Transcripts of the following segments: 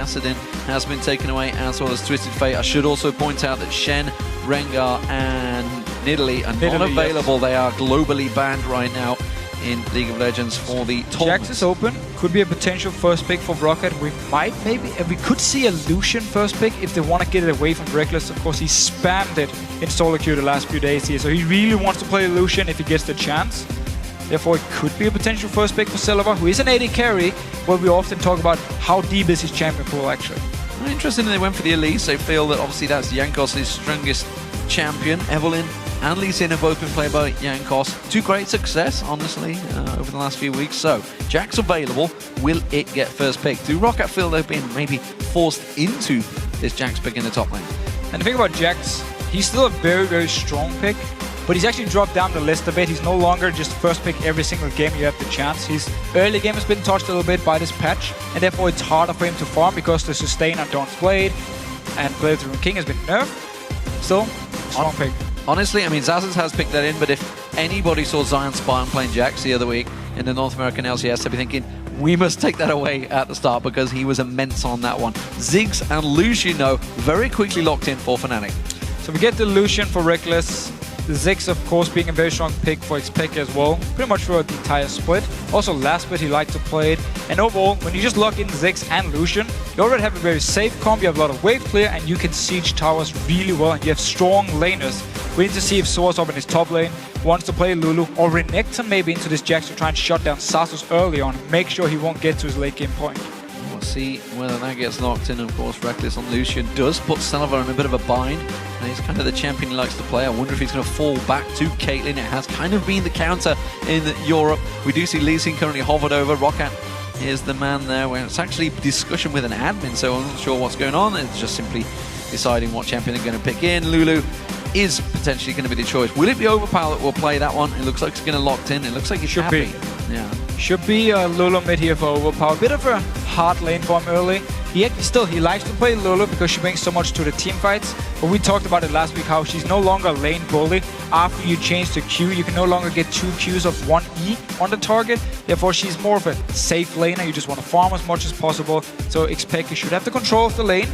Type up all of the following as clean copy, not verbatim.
Acidin has been taken away, as well as Twisted Fate. I should also point out that Shen, Rengar, and Nidalee are not available. Yes. They are globally banned right now in League of Legends for the tournament. Jax is open. Could be a potential first pick for ROCCAT. We could see a Lucian first pick if they want to get it away from Reckless. Of course, he spammed it in solo queue the last few days here, so he really wants to play Lucian if he gets the chance. Therefore, it could be a potential first pick for Silver, who is an AD carry, where we often talk about how deep is his champion pool, actually. Interestingly, they went for the Elise. They feel that obviously that's Jankos' strongest champion. Evelynn and Lee Sin have both been played by Jankos to great success, honestly, over the last few weeks. So, Jax available. Will it get first pick? Do ROCCAT feel they've been maybe forced into this Jax pick in the top lane? And the thing about Jax, he's still a very, very strong pick. But he's actually dropped down the list a bit. He's no longer just first pick every single game you have the chance. His early game has been touched a little bit by this patch, and therefore it's harder for him to farm because the sustain on Dawn's Blade and Blade of the King has been nerfed. Still, strong pick. Honestly, I mean, Zazas has picked that in, but if anybody saw Zion Spartan playing Jax the other week in the North American LCS, they'd be thinking, we must take that away at the start because he was immense on that one. Ziggs and Lucian, though, very quickly locked in for Fnatic. So we get the Lucian for Reckless. The Ziggs, of course, being a very strong pick for Xpeke as well, pretty much throughout the entire split. Also, last split he liked to play it. And overall, when you just lock in Ziggs and Lucian, you already have a very safe comp, you have a lot of wave clear, and you can siege towers really well, and you have strong laners. We need to see if Source up in his top lane wants to play Lulu, or Renekton maybe into this Jax to try and shut down Sasus early on, make sure he won't get to his late game point. We'll see whether that gets locked in. Of course, Reckless on Lucian does put Silver in a bit of a bind. And he's kind of the champion he likes to play. I wonder if he's going to fall back to Caitlyn. It has kind of been the counter in Europe. We do see Lee Sin currently hovered over. ROCCAT is the man there, where it's actually discussion with an admin, so I'm not sure what's going on. It's just simply deciding what champion they're going to pick in. Lulu is potentially going to be the choice. Will it be Overpower that will play that one? It looks like it's going to locked in. It looks like it should be. Yeah. Should be Lulu mid here for Overpower. Bit of a hard lane for him early. He likes to play Lulu because she brings so much to the team fights. But we talked about it last week, how she's no longer lane bully. After you change to Q, you can no longer get 2 Qs of 1 E on the target. Therefore, she's more of a safe laner. You just want to farm as much as possible. So Xpeke should have the control of the lane.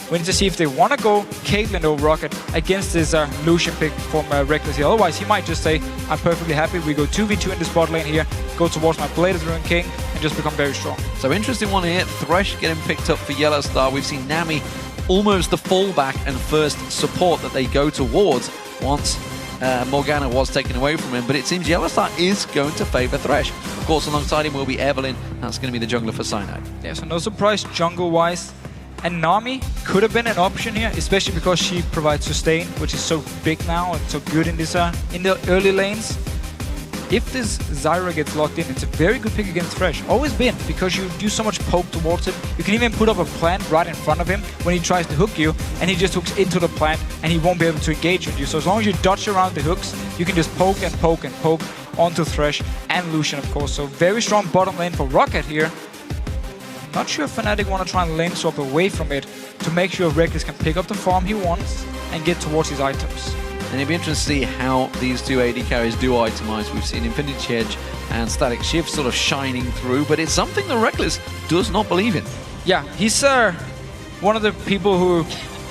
We need to see if they want to go Caitlyn over ROCCAT against this Lucian pick from Reckless here. Otherwise, he might just say, I'm perfectly happy. We go 2v2 in the spot lane here, go towards my Blade of the Ruined King, and just become very strong. So interesting one here. Thresh getting picked up for Yellow Star. We've seen Nami almost the fallback and first support that they go towards once Morgana was taken away from him. But it seems Yellow Star is going to favor Thresh. Of course, alongside him will be Evelynn. That's going to be the jungler for Cyanide. Yeah, so no surprise jungle-wise. And Nami could have been an option here, especially because she provides sustain, which is so big now and so good in this in the early lanes. If this Zyra gets locked in, it's a very good pick against Thresh. Always been, because you do so much poke towards him. You can even put up a plant right in front of him when he tries to hook you, and he just hooks into the plant, and he won't be able to engage with you. So as long as you dodge around the hooks, you can just poke and poke and poke onto Thresh and Lucian, of course. So very strong bottom lane for ROCCAT here. Not sure if Fnatic want to try and lane swap away from it to make sure Reckless can pick up the farm he wants and get towards his items. And it'd be interesting to see how these two AD carries do itemize. We've seen Infinity Edge and Static Shift sort of shining through, but it's something that Reckless does not believe in. Yeah, he's one of the people who,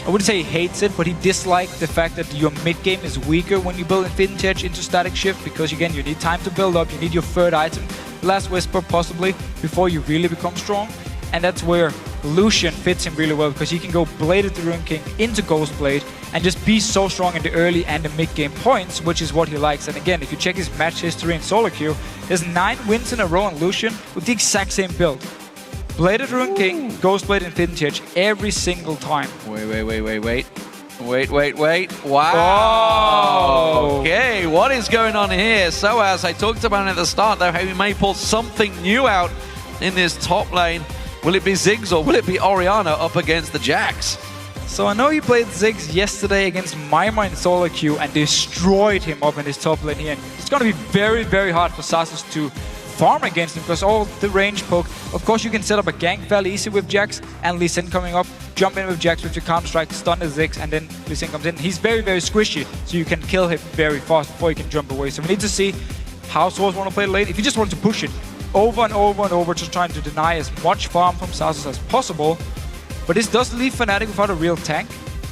I wouldn't say he hates it, but he dislikes the fact that your mid game is weaker when you build Infinity Edge into Static Shift, because again, you need time to build up, you need your third item, Last Whisper possibly, before you really become strong. And that's where Lucian fits him really well, because he can go Blade of the Ruined King into Ghost Blade and just be so strong in the early and the mid game points, which is what he likes. And again, if you check his match history in solo queue, there's 9 wins in a row on Lucian with the exact same build. Blade of the Ruined King, Ghost Blade, Infinity Edge every single time. Wait. Wow. Oh. Okay, what is going on here? So as I talked about at the start, though, how we may pull something new out in this top lane. Will it be Ziggs or will it be Orianna up against the Jax? So I know he played Ziggs yesterday against Maima in solo queue and destroyed him up in his top lane here. And it's going to be very, very hard for Sasus to farm against him, because all the range poke. Of course, you can set up a gank fairly easy with Jax, and Lee Sin coming up, jump in with Jax with your counter strike, stun the Ziggs, and then Lee Sin comes in. He's very, very squishy, so you can kill him very fast before he can jump away. So we need to see how Source want to play late. If you just want to push it over and over and over, just trying to deny as much farm from Sasus as possible, But this does leave Fnatic without a real tank.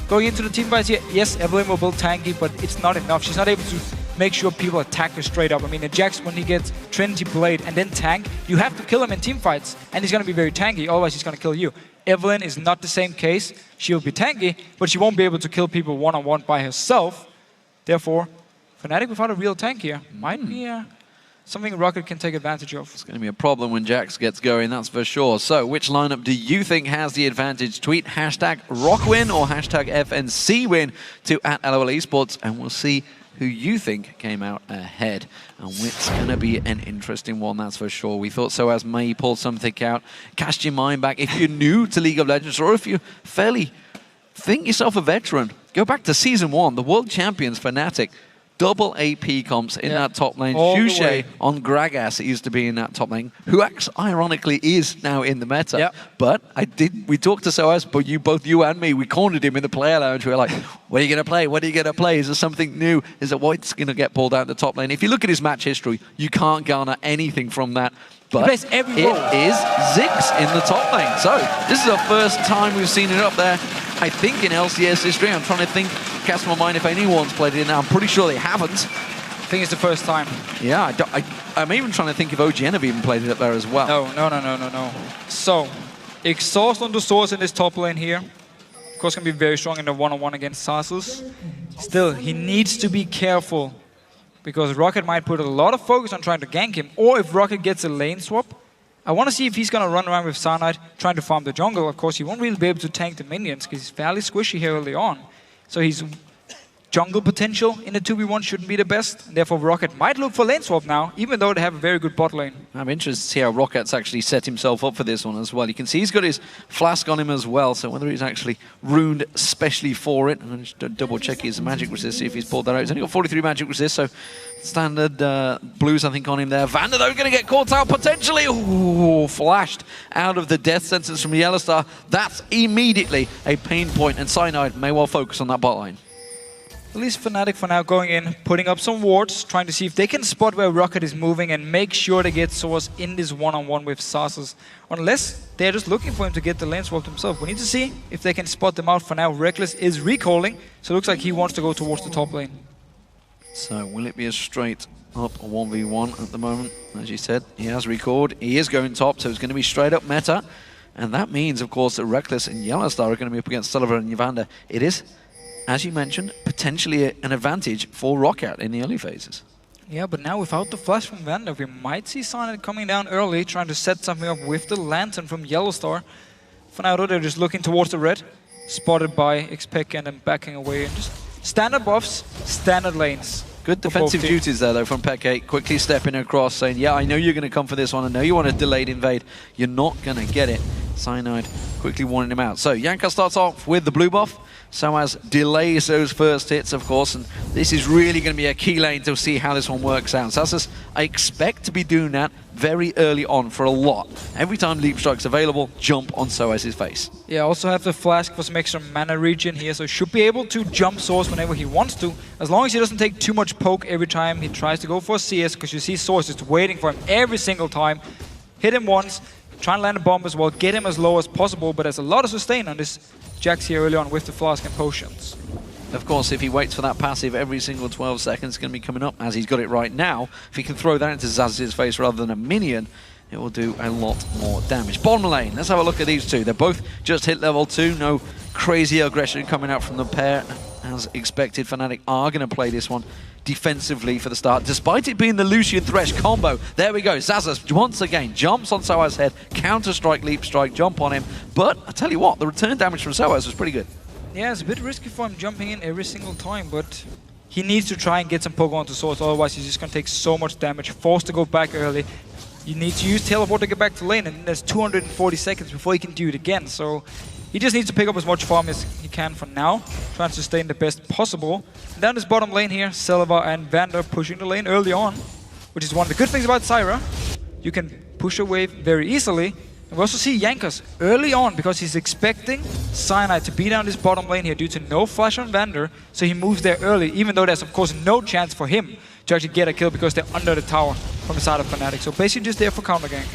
Going into the team fights here, yes, Evelynn will build tanky, but it's not enough. She's not able to make sure people attack her straight up. I mean, Jax, when he gets Trinity Blade and then tank, you have to kill him in team fights, and he's going to be very tanky, otherwise he's going to kill you. Evelynn is not the same case. She'll be tanky, but she won't be able to kill people one-on-one by herself. Therefore, Fnatic without a real tank here might be something ROCCAT can take advantage of. It's going to be a problem when Jax gets going, that's for sure. So, which lineup do you think has the advantage? Tweet hashtag ROCWin or hashtag FNCWin to @LOL Esports, and we'll see who you think came out ahead. And it's going to be an interesting one, that's for sure. We thought Soaz may pull something out. Cast your mind back. If you're new to League of Legends, or if you think yourself a veteran, go back to Season 1, the world champions Fnatic. Double AP comps in that top lane. Shushei on Gragas, it used to be in that top lane, who ironically is now in the meta. Yep. But we talked to Soaz, but both you and me, we cornered him in the player lounge. We were like, what are you going to play? What are you going to play? Is there something new? Is it White's going to get pulled out in the top lane? If you look at his match history, you can't garner anything from that. But it is Ziggs in the top lane. So this is the first time we've seen it up there. I think in LCS history, I'm trying to cast my mind if anyone's played it now. I'm pretty sure they haven't. I think it's the first time. Yeah, I'm even trying to think if OGN have even played it up there as well. No. So, exhaust on the source in this top lane here. Of course, going to be very strong in the one-on-one against Xaxus. Still, he needs to be careful, because ROCCAT might put a lot of focus on trying to gank him, or if ROCCAT gets a lane swap. I want to see if he's going to run around with Cyanide trying to farm the jungle. Of course, he won't really be able to tank the minions because he's fairly squishy here early on. So his jungle potential in the 2v1 shouldn't be the best. And therefore, ROCCAT might look for lane swap now, even though they have a very good bot lane. I'm interested to see how ROCCAT's actually set himself up for this one as well. You can see he's got his flask on him as well, so whether he's actually runed specially for it. I'm going to double check his magic resist, see if he's pulled that out. He's only got 43 magic resist, so standard blues, I think, on him there. Vander, though, going to get caught out potentially. Ooh, flashed out of the death sentence from Yellowstar. That's immediately a pain point, and Cyanide may well focus on that bot lane. At least Fnatic for now going in, putting up some wards, trying to see if they can spot where ROCCAT is moving and make sure they get Source in this one-on-one with Xaxus. Unless they're just looking for him to get the lane swap himself. We need to see if they can spot them out for now. Reckless is recalling, so it looks like he wants to go towards the top lane. So will it be a straight up 1v1 at the moment? As you said, he has recalled. He is going top, so it's going to be straight up meta. And that means, of course, that Reckless and Yellowstar are going to be up against Sullivan and Evander. It is, as you mentioned, potentially an advantage for ROCCAT in the early phases. Yeah, but now without the flash from Vander, we might see Cyanide coming down early, trying to set something up with the Lantern from Yellowstar. For now, though, they're just looking towards the red, spotted by Xpec and then backing away. And just standard buffs, standard lanes. Good defensive duties there, though, from Peke. Quickly stepping across, saying, yeah, I know you're going to come for this one. I know you want a delayed invade. You're not going to get it. Cyanide quickly warning him out. So, Yanka starts off with the blue buff. Soaz delays those first hits, of course, and this is really going to be a key lane to see how this one works out. Xaxus, I expect to be doing that very early on for a lot. Every time Leap Strike's available, jump on Soaz's face. Yeah, also have the flask for some extra mana regen here, so should be able to jump Source whenever he wants to, as long as he doesn't take too much poke every time he tries to go for a CS, because you see Source is waiting for him every single time. Hit him once, try and land a bomb as well, get him as low as possible, but there's a lot of sustain on this Jax here early on with the flask and potions. Of course, if he waits for that passive every single 12 seconds, it's going to be coming up as he's got it right now. If he can throw that into Xaxus's face rather than a minion, it will do a lot more damage. Bottom lane, let's have a look at these two. They're both just hit level 2, no crazy aggression coming out from the pair. As expected, Fnatic are going to play this one defensively for the start, despite it being the Lucian Thresh combo. There we go, Xaxus once again jumps on Soaz's head, counter-strike, leap strike, jump on him. But I tell you what, the return damage from Soaz was pretty good. Yeah, it's a bit risky for him jumping in every single time, but he needs to try and get some poke onto Source, otherwise he's just going to take so much damage, forced to go back early. You need to use teleport to get back to lane, and there's 240 seconds before he can do it again, so he just needs to pick up as much farm as he can for now, trying to sustain the best possible. And down this bottom lane here, Selva and Vander pushing the lane early on, which is one of the good things about Zyra. You can push a wave very easily. And we also see Yankas early on, because he's expecting Cyanide to be down this bottom lane here due to no flash on Vander, so he moves there early, even though there's of course no chance for him to actually get a kill because they're under the tower from the side of Fnatic. So basically just there for counter gank.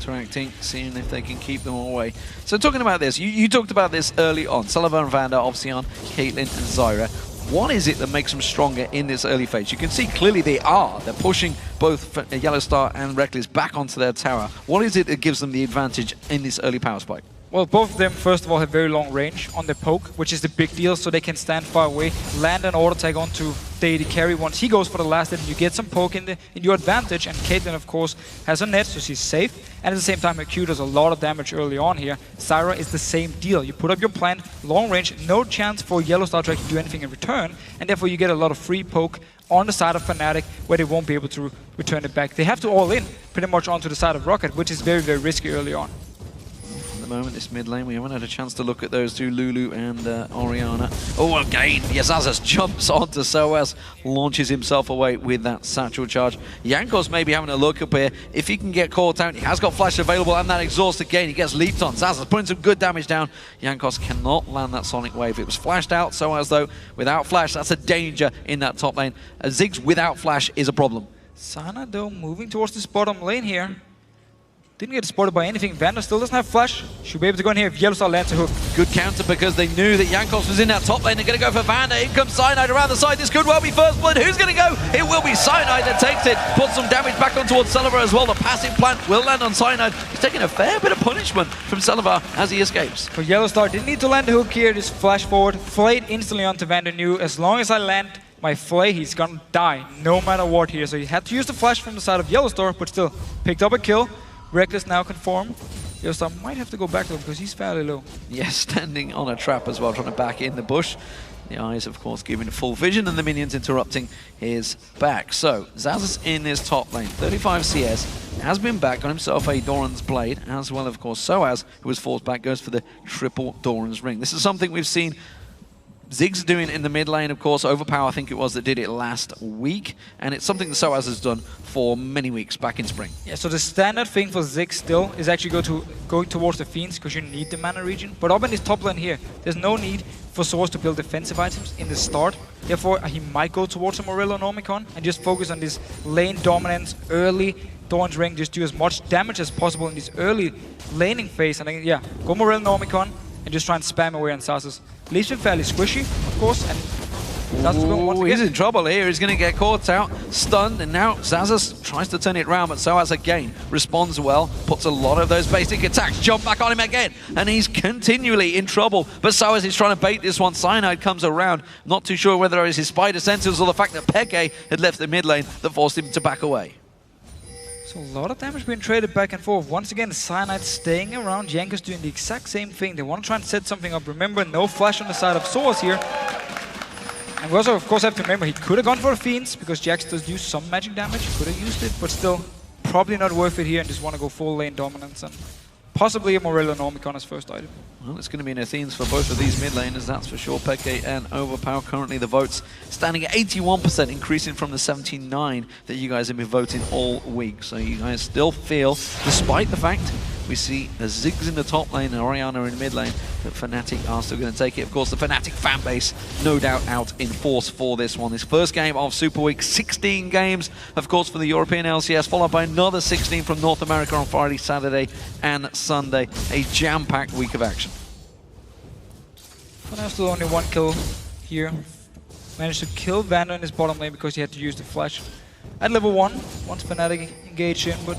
interacting, seeing if they can keep them away. So talking about this, you talked about this early on. Sullivan and Vander, obviously on Caitlyn and Zyra. What is it that makes them stronger in this early phase? You can see clearly they're pushing both Yellowstar and Reckless back onto their tower. What is it that gives them the advantage in this early power spike? Well, both of them, first of all, have very long range on their poke, which is the big deal, so they can stand far away, land an auto tag onto the AD carry. Once he goes for the last hit, you get some poke in your advantage, and Caitlyn, of course, has a net, so she's safe. And at the same time, her Q does a lot of damage early on here. Zyra is the same deal. You put up your plant, long range, no chance for Yellowstar to actually do anything in return, and therefore you get a lot of free poke on the side of Fnatic, where they won't be able to return it back. They have to all in pretty much onto the side of ROCCAT, which is very, very risky early on. At the moment, this mid lane, we haven't had a chance to look at those two, Lulu and Orianna. Oh, again, Yazazas jumps onto Soaz, launches himself away with that satchel charge. Jankos maybe having a look up here. If he can get caught out, he has got flash available, and that exhaust again, he gets leaped on. Zazas putting some good damage down. Jankos cannot land that Sonic Wave. It was flashed out, Soaz though, without flash, that's a danger in that top lane. Ziggs without flash is a problem. Sana though, moving towards this bottom lane here. Didn't get spotted by anything. Vander still doesn't have flash. Should be able to go in here if Yellowstar lands a hook. Good counter because they knew that Jankos was in that top lane. They're going to go for Vander. In comes Cyanide around the side. This could well be first blood. Who's going to go? It will be Cyanide that takes it. Puts some damage back on towards Celavar as well. The passive plant will land on Cyanide. He's taking a fair bit of punishment from Celavar as he escapes. For Yellowstar, didn't need to land the hook here. Just flash forward. Flayed instantly onto Vander. Knew as long as I land my flay, he's going to die no matter what here. So he had to use the flash from the side of Yellowstar, but still picked up a kill. Reckless now confirmed. Yellowstar might have to go back though because he's fairly low. Yes, standing on a trap as well, trying to back in the bush. The eyes, of course, giving full vision, and the minions interrupting his back. So, Zazas in his top lane, 35 CS, has been back, got himself a Doran's Blade, as well, of course, Soaz, who was forced back, goes for the triple Doran's Ring. This is something we've seen Ziggs doing in the mid lane, of course. Overpower, I think it was, that did it last week. And it's something that Soaz has done for many weeks back in spring. Yeah, so the standard thing for Ziggs still is actually going towards the Fiends because you need the mana region. But up in this top lane here, there's no need for Soaz to build defensive items in the start. Therefore, he might go towards a Morello Normicon and just focus on this lane dominance early. Dawn's Ring, just do as much damage as possible in this early laning phase. And then, yeah, go Morello Normicon and just try and spam away on Zazas. Leaves him fairly squishy, of course, and Zazas going once again. He's in trouble here. He's going to get caught out, stunned, and now Zazas tries to turn it around, but Soaz again responds well, puts a lot of those basic attacks, jump back on him again, and he's continually in trouble. But Soaz is trying to bait this one. Cyanide comes around, not too sure whether it was his Spider Sentinels or the fact that Peke had left the mid lane that forced him to back away. So a lot of damage being traded back and forth. Once again, Cyanide staying around. Jankos doing the exact same thing. They want to try and set something up. Remember, no flash on the side of Soaz here. And we also, of course, have to remember he could have gone for the Fiends because Jax does do some magic damage. Could have used it, but still, probably not worth it here and just want to go full lane dominance and possibly a Morello Normicon as first item. Well, it's going to be an Athenes for both of these mid laners, that's for sure. Peke and Overpower, currently the votes standing at 81%, increasing from the 79 that you guys have been voting all week. So you guys still feel, despite the fact we see a Ziggs in the top lane and Orianna in mid lane, that Fnatic are still going to take it. Of course, the Fnatic fan base, no doubt, out in force for this one. This first game of Super Week, 16 games, of course, for the European LCS, followed by another 16 from North America on Friday, Saturday, and Sunday. A jam-packed week of action. For now, still only one kill here. Managed to kill Vander in his bottom lane because he had to use the flash at level 1 once Fnatic engaged in, but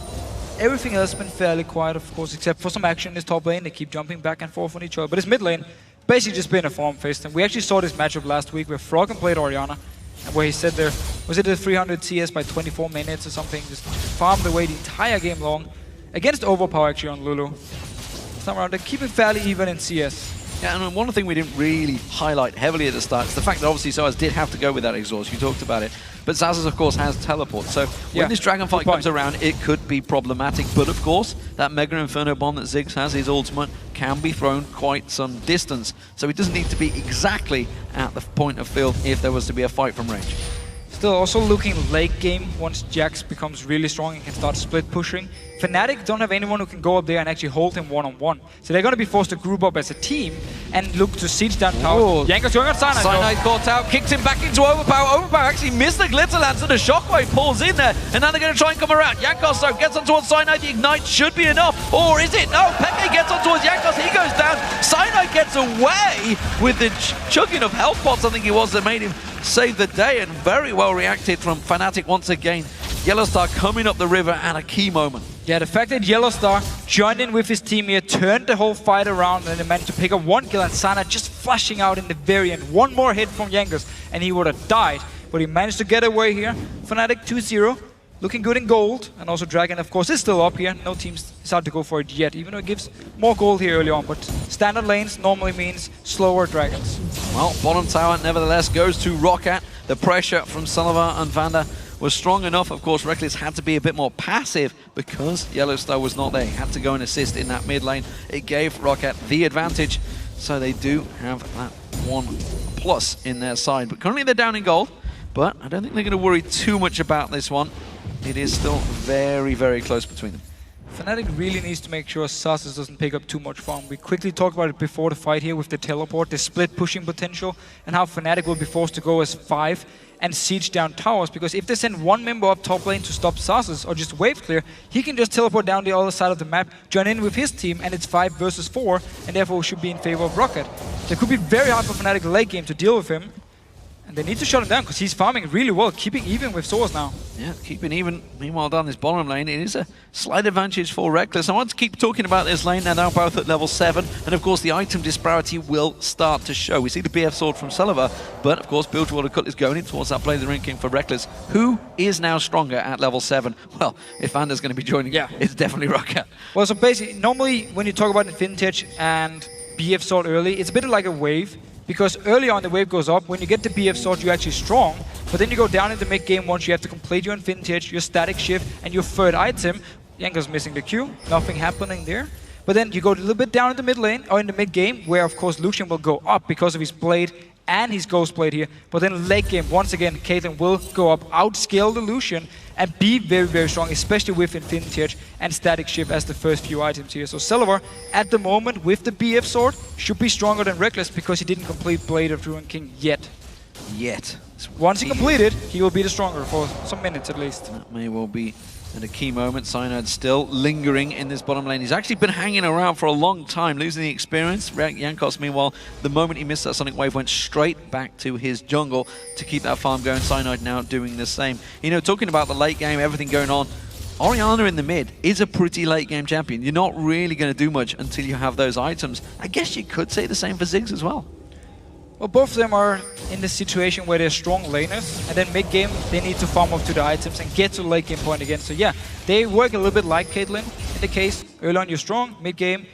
everything else has been fairly quiet, of course, except for some action in his top lane. They keep jumping back and forth on each other, but his mid lane basically just been a farm fest. And we actually saw this matchup last week where Froggen played Orianna, and where he said there, was it a 300 CS by 24 minutes or something, just farmed away the entire game long against Overpower actually on Lulu. This time around, they're keeping fairly even in CS. Yeah, and one thing we didn't really highlight heavily at the start is the fact that obviously Soaz did have to go with that exhaust. You talked about it. But Zazas, of course, has teleport. So when this dragon fight comes around, it could be problematic. But of course, that Mega Inferno bomb that Ziggs has, his ultimate, can be thrown quite some distance. So it doesn't need to be exactly at the point of field if there was to be a fight from range. Still also looking late game once Jax becomes really strong and can start split pushing. Fnatic don't have anyone who can go up there and actually hold him one-on-one. So they're going to be forced to group up as a team and look to siege down tower. Jankos going on Cyanide. Cyanide caught out, kicked him back into Overpower. Overpower actually missed the Glitter Lance and the Shockwave pulls in there. And now they're going to try and come around. Jankos though gets on towards Cyanide. The Ignite should be enough. Or is it? No, Peke gets on towards Jankos. He goes down. Cyanide gets away with the chugging of health pots, I think it was, that made him save the day. And very well reacted from Fnatic once again. Yellowstar coming up the river at a key moment. Yeah, the fact that Yellowstar joined in with his team here, turned the whole fight around, and they managed to pick up one kill, and Sana just flashing out in the very end. One more hit from Jankos, and he would have died. But he managed to get away here. Fnatic 2-0, looking good in gold. And also Dragon, of course, is still up here. No teams decide to go for it yet, even though it gives more gold here early on. But standard lanes normally means slower Dragons. Well, bottom tower, nevertheless, goes to ROCCAT. The pressure from Sullivan and Vanda was strong enough. Of course, Reckless had to be a bit more passive because Yellowstar was not there. He had to go and assist in that mid lane. It gave ROCCAT the advantage, so they do have that 1+ in their side. But currently they're down in gold, but I don't think they're going to worry too much about this one. It is still very, very close between them. Fnatic really needs to make sure Sasus doesn't pick up too much farm. We quickly talked about it before the fight here with the teleport, the split pushing potential, and how Fnatic will be forced to go as 5 and siege down towers, because if they send one member up top lane to stop Sasus or just wave clear, he can just teleport down the other side of the map, join in with his team, and it's 5 versus 4, and therefore should be in favor of ROCCAT. So it could be very hard for Fnatic late game to deal with him. And they need to shut him down because he's farming really well, keeping even with Source now. Yeah, keeping even. Meanwhile, down this bottom lane, it is a slight advantage for Reckless. I want to keep talking about this lane. They're now both at level 7. And of course, the item disparity will start to show. We see the BF sword from Sullivan, but of course, Bilgewater Cutlass going in towards that play of the Ring King for Reckless. Who is now stronger at level 7? Well, if Vanda's going to be joining, it's definitely ROCCAT. Well, so basically, normally when you talk about Infinity and BF sword early, it's a bit like a wave. Because early on the wave goes up, when you get the BF sword you're actually strong, but then you go down in the mid game once you have to complete your Infinity Edge, your static shift, and your third item. Jankos missing the Q, nothing happening there. But then you go a little bit down in the mid lane, or in the mid game, where of course Lucian will go up because of his blade and his Ghost Blade here. But then late game, once again, Caitlyn will go up, outscale the Lucian, and be very, very strong, especially with Infinity Edge and Static Shift as the first few items here. So Selvar, at the moment, with the BF sword, should be stronger than Reckless because he didn't complete Blade of Druid King yet. Once he completed, he will be the stronger for some minutes at least. That may well be at a key moment. Cyanide still lingering in this bottom lane. He's actually been hanging around for a long time, losing the experience. Jankos, meanwhile, the moment he missed that Sonic Wave, went straight back to his jungle to keep that farm going. Cyanide now doing the same. You know, talking about the late game, everything going on, Orianna in the mid is a pretty late game champion. You're not really going to do much until you have those items. I guess you could say the same for Ziggs as well. Well, both of them are in the situation where they're strong laners, and then mid-game they need to farm up to the items and get to late game point again. So yeah, they work a little bit like Caitlyn. In the case, early on you're strong, mid-game,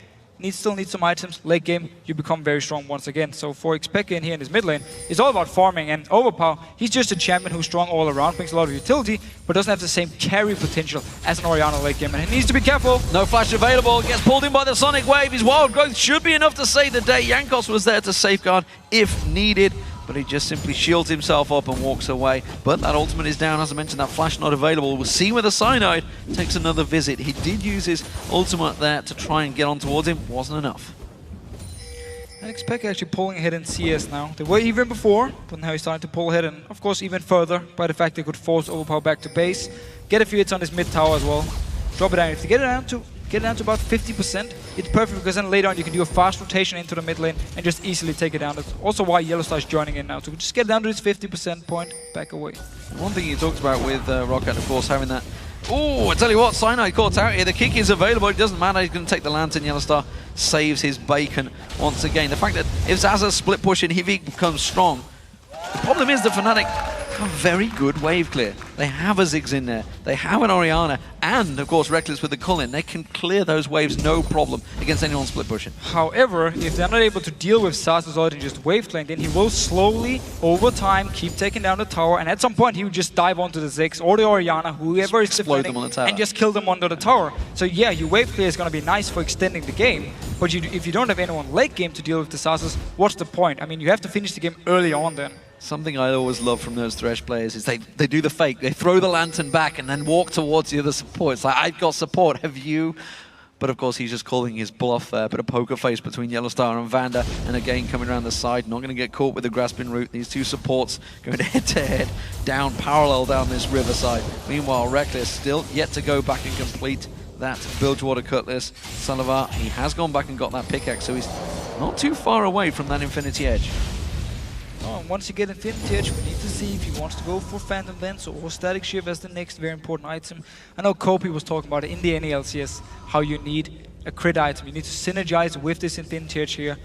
still need some items, late game you become very strong once again. So for Xpeke in here in his mid lane, it's all about farming, and Overpower, he's just a champion who's strong all around, brings a lot of utility, but doesn't have the same carry potential as an Orianna late game, and he needs to be careful. No flash available, gets pulled in by the Sonic Wave. His wild growth should be enough to save the day. Jankos was there to safeguard if needed, but he just simply shields himself up and walks away. But that ultimate is down, as I mentioned, that flash not available. We'll see whether Cyanide takes another visit. He did use his ultimate there to try and get on towards him, wasn't enough. And Xpeke actually pulling ahead in CS now. They were even before, but now he's starting to pull ahead, and of course even further by the fact they could force Overpower back to base. Get a few hits on his mid tower as well. Drop it down. If they get it down to about 50%, it's perfect, because then later on you can do a fast rotation into the mid lane and just easily take it down. That's also why Yellowstar is joining in now, to just get down to this 50% point, back away. One thing you talked about with ROCCAT, of course, having that... Oh, I tell you what, Cyanide caught out here. The kick is available. It doesn't matter. He's going to take the Lantern. Yellowstar saves his bacon once again. The fact that if Zaza's split pushing, if he becomes strong, the problem is the Fnatic have very good wave clear. They have a Ziggs in there. They have an Orianna. And, of course, Reckless with the Cullen. They can clear those waves no problem against anyone split pushing. However, if they're not able to deal with Sasus ult and just wave clear, then he will slowly, over time, keep taking down the tower. And at some point, he will just dive onto the Ziggs or the Orianna, whoever is defending, and just kill them under the tower. So yeah, your wave clear is going to be nice for extending the game. But if you don't have anyone late game to deal with the Sasus, what's the point? I mean, you have to finish the game early on then. Something I always love from those Thresh players is they do the fake. They throw the lantern back and then walk towards the other support. It's like, I've got support, have you? But of course, he's just calling his bluff there. Bit of poker face between Yellowstar and Vander. And again, coming around the side, not going to get caught with the grasping root. These two supports going head-to-head, down, parallel down this riverside. Meanwhile, Reckless still yet to go back and complete that Bilgewater Cutlass. Salavar, he has gone back and got that pickaxe, so he's not too far away from that Infinity Edge. Oh, and once you get Infinity Edge, we need to see if he wants to go for Phantom Lens or Static Shiv as the next very important item. I know Kopi was talking about it in the LCS, how you need a crit item. You need to synergize with this Infinity Edge here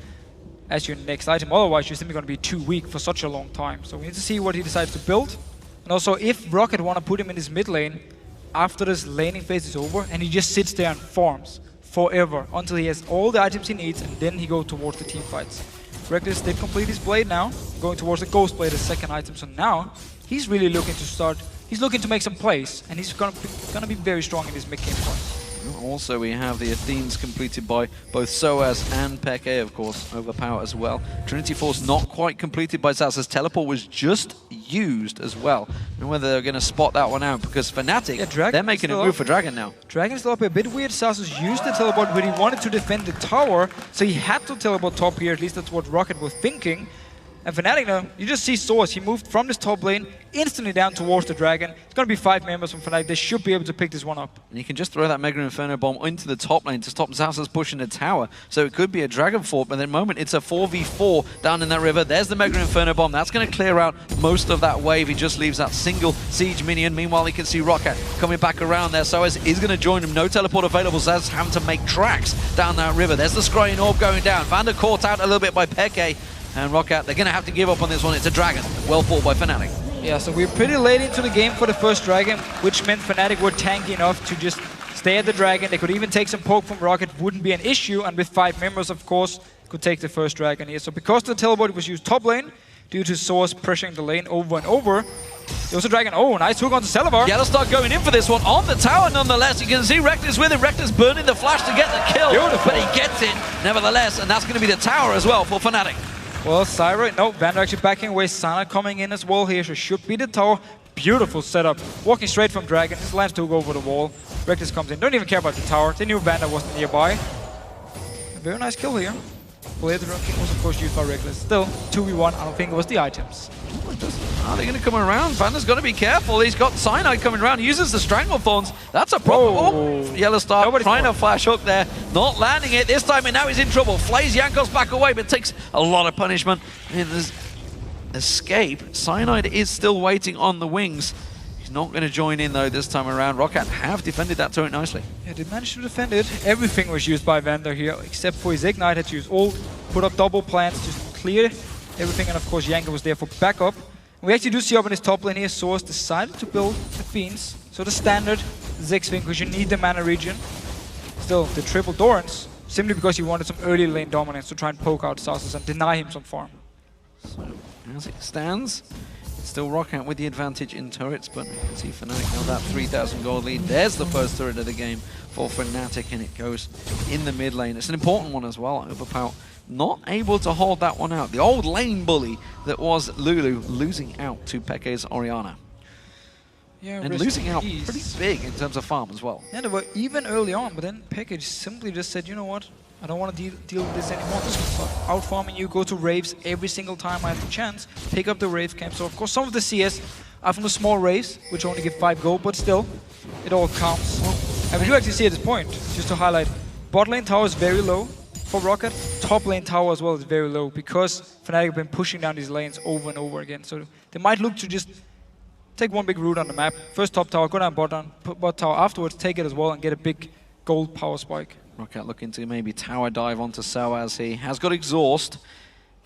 as your next item. Otherwise, you're simply going to be too weak for such a long time. So we need to see what he decides to build. And also, if ROCCAT want to put him in his mid lane, after this laning phase is over, and he just sits there and farms forever until he has all the items he needs, and then he goes towards the team fights. Reckless did complete his blade now, going towards the Ghost Blade as second item. So now he's really looking to start. He's looking to make some plays, and he's gonna be very strong in his mid game point. Also, we have the Athenes completed by both Soaz and Peke, of course, overpower as well. Trinity Force not quite completed by Zaz's teleport was just used as well. And whether they're going to spot that one out, because Fnatic, they're making a move for Dragon now. Dragon's still up a bit weird. Zaz's used the teleport, but he wanted to defend the tower, so he had to teleport top here. At least that's what ROCCAT was thinking. And Fnatic now, you just see Soaz. He moved from this top lane instantly down towards the Dragon. It's going to be 5 members from Fnatic. They should be able to pick this one up. And you can just throw that Mega Inferno Bomb into the top lane to stop Zaz's pushing the tower. So it could be a Dragon Fort, but at the moment it's a 4v4 down in that river. There's the Mega Inferno Bomb. That's going to clear out most of that wave. He just leaves that single siege minion. Meanwhile, he can see ROCCAT coming back around there. Soaz is going to join him. No teleport available. Zaz having to make tracks down that river. There's the Scrying Orb going down. Vander caught out a little bit by Peke. And ROCCAT, they're going to have to give up on this one. It's a Dragon. Well fought by Fnatic. Yeah, so we're pretty late into the game for the first Dragon, which meant Fnatic were tanky enough to just stay at the Dragon. They could even take some poke from ROCCAT. Wouldn't be an issue. And with 5 members, of course, could take the first Dragon here. So because the teleport was used top lane, due to Soaz pressuring the lane over and over, there was a Dragon. Oh, nice hook onto Salavar. Yellowstar going in for this one on the tower nonetheless. You can see Reckless with him. Reckless burning the flash to get the kill. Beautiful. But he gets it nevertheless. And that's going to be the tower as well for Fnatic. Well, Syra, no, Vander actually backing away. Sana coming in as well here. She should be the tower. Beautiful setup. Walking straight from Dragon. Just lands to go over the wall. Reckless comes in. Don't even care about the tower. They knew Vander wasn't nearby. A very nice kill here. Blade the Rune King was of course used by Reckless. Still, 2v1. I don't think it was the items. Are they going to come around? Vander's got to be careful. He's got Cyanide coming around. He uses the Stranglethorns. That's a problem. Oh, Yellowstar trying to flash hook there. Not landing it this time, and now he's in trouble. Flays Jankos back away, but takes a lot of punishment. In this escape, Cyanide is still waiting on the wings. He's not going to join in, though, this time around. ROCCAT have defended that turret nicely. Yeah, they managed to defend it. Everything was used by Vander here, except for his Ignite. Had to use ult, put up double plants, just clear everything, and of course Janko was there for backup. We actually do see up in his top lane here, Soaz decided to build the Fiends. So the standard Ziggs thing, because you need the mana regen. Still, the triple Dorans, simply because he wanted some early lane dominance to try and poke out Zaz's and deny him some farm. So, as it stands, it's still ROCCAT with the advantage in turrets, but you can see Fnatic now that 3,000 gold lead. There's the first turret of the game for Fnatic, and it goes in the mid lane. It's an important one as well. Overpower not able to hold that one out. The old lane bully that was Lulu losing out to Peke's Orianna. Yeah, and losing out pretty big in terms of farm as well. Yeah, they were even early on, but then Peke simply just said, you know what, I don't want to deal with this anymore. Just start out farming you, go to raves every single time I have the chance, pick up the rave camp. So of course some of the CS are from the small raves, which only give 5 gold, but still, it all counts. And we do actually see at this point, just to highlight, bot lane tower is very low for ROCCAT. Top lane tower as well is very low, because Fnatic have been pushing down these lanes over and over again. So they might look to just take one big route on the map. First top tower, go down bot tower, afterwards take it as well and get a big gold power spike. ROCCAT looking to maybe tower dive onto Soaz. He has got exhaust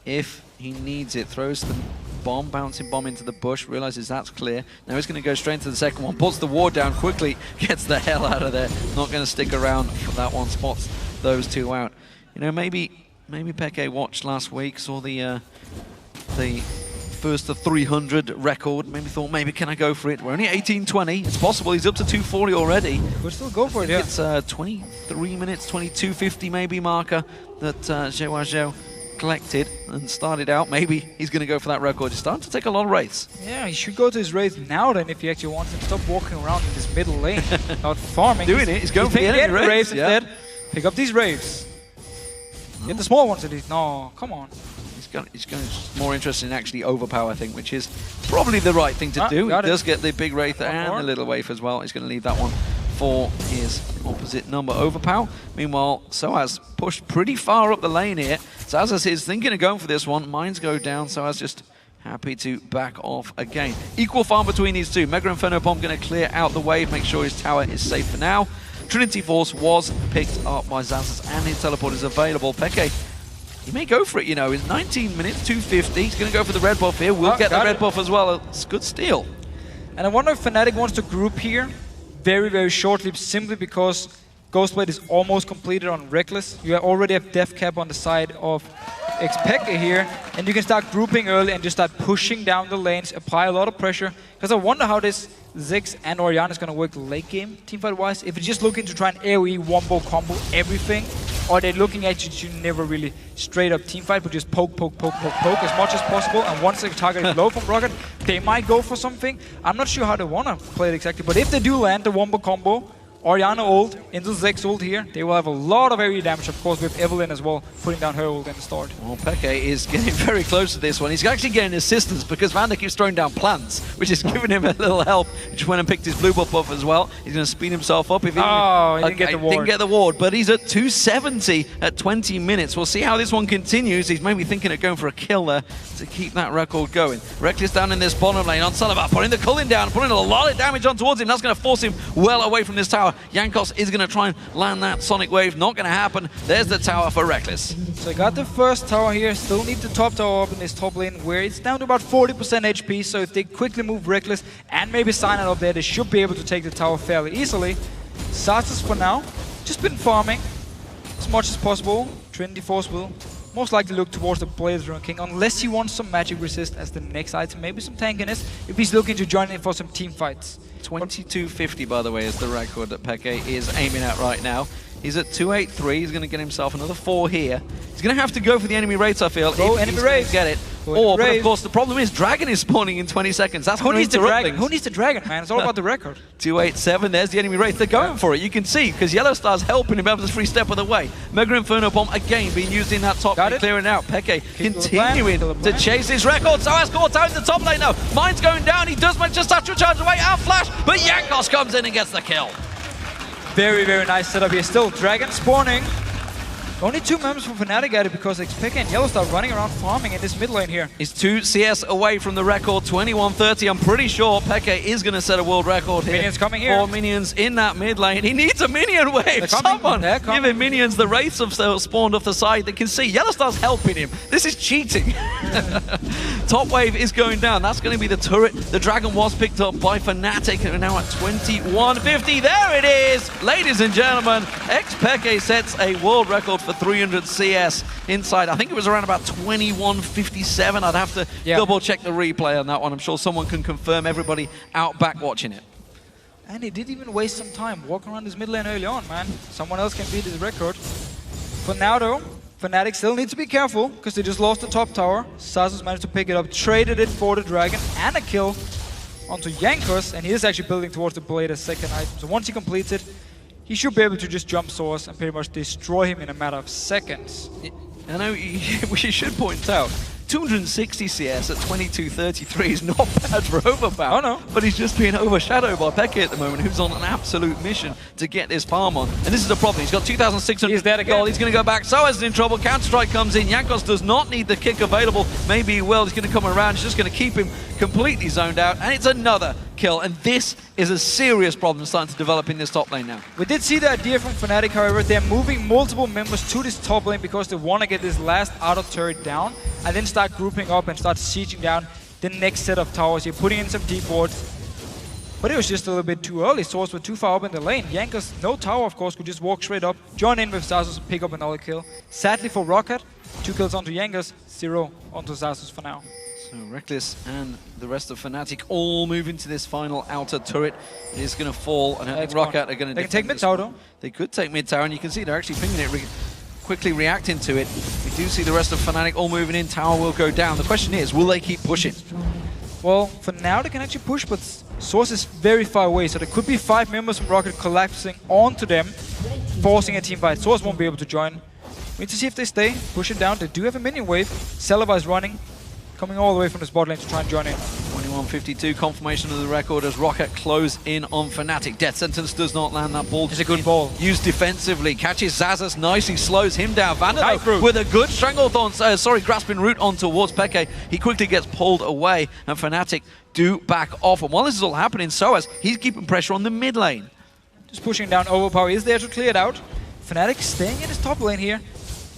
if he needs it. Throws the bomb, bouncing bomb into the bush, realizes that's clear. Now he's going to go straight into the second one, puts the ward down quickly, gets the hell out of there. Not going to stick around for that one, spots those two out. You know, maybe Peke watched last week, saw the first of 300 record, maybe thought, maybe can I go for it? We're only 18:20. It's possible he's up to 240 already. We'll still go for it, yeah. It's 23 minutes, 22:50 maybe marker that Zhao collected and started out. Maybe he's going to go for that record. He's starting to take a lot of wraiths. Yeah, he should go to his wraith now then if he actually wants him. Stop walking around in this middle lane, not farming. He's going for the enemy wraiths instead. Pick up these wraiths. Get the small ones at least. No, come on. He's going more interested in actually overpower, I think, which is probably the right thing to do. He does get the big wraith and the little wave as well. He's going to leave that one for his opposite number, overpower. Meanwhile, Soaz pushed pretty far up the lane here. Zazas is thinking of going for this one. Mines go down. Soaz just happy to back off again. Equal farm between these two. Mega Inferno Bomb going to clear out the wave, make sure his tower is safe for now. Trinity Force was picked up by Zazas and his teleport is available. Peke, he may go for it, you know. It's 19 minutes, 250. He's going to go for the red buff here. We'll get the red buff as well. It's good steal. And I wonder if Fnatic wants to group here very, very shortly, simply because Ghostblade is almost completed on Reckless. You already have Death Cap on the side of Xpeke here, and you can start grouping early and just start pushing down the lanes, apply a lot of pressure. Because I wonder how this Ziggs and Orianna is going to work late game, teamfight-wise. If it's just looking to try and AoE, wombo, combo everything, or they're looking at you to never really straight up teamfight, but just poke as much as possible. And once the target is low from ROCCAT, they might go for something. I'm not sure how they want to play it exactly, but if they do land the wombo combo, Orianna ult into Ziggs ult here, they will have a lot of area damage, of course, with Evelyn as well, putting down her ult in the start. Well, Peke is getting very close to this one. He's actually getting assistance because Vander keeps throwing down plants, which is giving him a little help. He just went and picked his blue buff as well. He's going to speed himself up. If he didn't get the ward. Didn't get the ward, but he's at 270 at 20 minutes. We'll see how this one continues. He's maybe thinking of going for a kill there to keep that record going. Reckless down in this bottom lane on Sullivan, putting the Culling down, putting a lot of damage on towards him. That's going to force him well away from this tower. Yankos is going to try and land that Sonic Wave. Not going to happen. There's the tower for Reckless. So I got the first tower here. Still need the top tower up in this top lane where it's down to about 40% HP. So if they quickly move Reckless and maybe sign it up there, they should be able to take the tower fairly easily. Sartus for now, just been farming as much as possible. Trinity Force will most likely look towards the Blade Drone King unless he wants some magic resist as the next item, maybe some tankiness if he's looking to join in for some team fights. 2250, by the way, is the record that Peke is aiming at right now. He's at 283. He's going to get himself another 4 here. He's going to have to go for the enemy raids, I feel. Go enemy raids. Get it. But of course, the problem is Dragon is spawning in 20 seconds. That's who needs the Dragon? Who needs the Dragon, man? It's all about the record. 287. There's the enemy raid. They're going for it. You can see because Yellow Star's helping him out of the free step of the way. Mega Inferno Bomb again being used in that top lane, clearing out. Peke continuing to chase his record. So has caught out in the top lane now. Mine's going down. He does manage to start to charge away. Out flash, but Yankos comes in and gets the kill. Very, very nice setup here. Still Dragon spawning. Only 2 members from Fnatic at it because Xpeke and Yellowstar running around farming in this mid lane here. He's 2 CS away from the record, 21:30. I'm pretty sure Peke is going to set a world record here. Minions coming here. 4 minions in that mid lane. He needs a minion wave. Someone give him minions. The wraiths have spawned off the side. They can see Yellowstar's helping him. This is cheating. Top wave is going down. That's going to be the turret. The Dragon was picked up by Fnatic and now at 21:50. There it is. Ladies and gentlemen, Xpeke sets a world record for 300 CS inside. I think it was around about 21:57. I'd have to double check the replay on that one. I'm sure someone can confirm, everybody out back watching it. And he didn't even waste some time walking around this mid lane early on, man. Someone else can beat his record. For now though, Fnatic still needs to be careful because they just lost the top tower. Sasus managed to pick it up, traded it for the Dragon and a kill onto Yankos, and he is actually building towards the Blade as second item. So once he completes it, he should be able to just jump Source and pretty much destroy him in a matter of seconds. I know we should point out, 260 CS at 22:33 is not bad for Overpower. Oh no. But he's just being overshadowed by Peke at the moment, who's on an absolute mission to get this farm on. And this is the problem. He's got 2,600 gold. He's going to go back. Soaz is in trouble. Counter-Strike comes in. Yankos does not need the kick available. Maybe he will. He's going to come around. He's just going to keep him completely zoned out. And it's another kill. And this is a serious problem starting to develop in this top lane now. We did see the idea from Fnatic, however. They're moving multiple members to this top lane because they want to get this last auto turret down and then start grouping up and start sieging down the next set of towers. You're putting in some deep wards. But it was just a little bit too early. Swords were too far up in the lane. Yankos, no tower, of course, could just walk straight up, join in with Zazus, pick up another kill. Sadly for ROCCAT, 2 kills onto Yankos, 0 onto Zazus for now. So Reckless and the rest of Fnatic all move into this final outer turret. It is going to fall, and I think ROCCAT are going to... They can take mid tower though. They could take mid tower, and you can see they're actually pinging it, quickly reacting to it. We do see the rest of Fnatic all moving in. Tower will go down. The question is, will they keep pushing? Well, for now they can actually push, but Source is very far away, so there could be 5 members from ROCCAT collapsing onto them, forcing a team fight. Source won't be able to join. We need to see if they stay, push it down. They do have a minion wave. Celavar is running, coming all the way from the spot lane to try and join in. 21-52, confirmation of the record as ROCCAT close in on Fnatic. Death Sentence does not land that ball. It's a good ball. Used defensively, catches Xaxus nicely, slows him down. Vander with a good Stranglethorn, grasping root on towards Peke. He quickly gets pulled away, and Fnatic do back off. And while this is all happening, Soaz, he's keeping pressure on the mid lane. Just pushing down. Overpower is there to clear it out. Fnatic staying in his top lane here.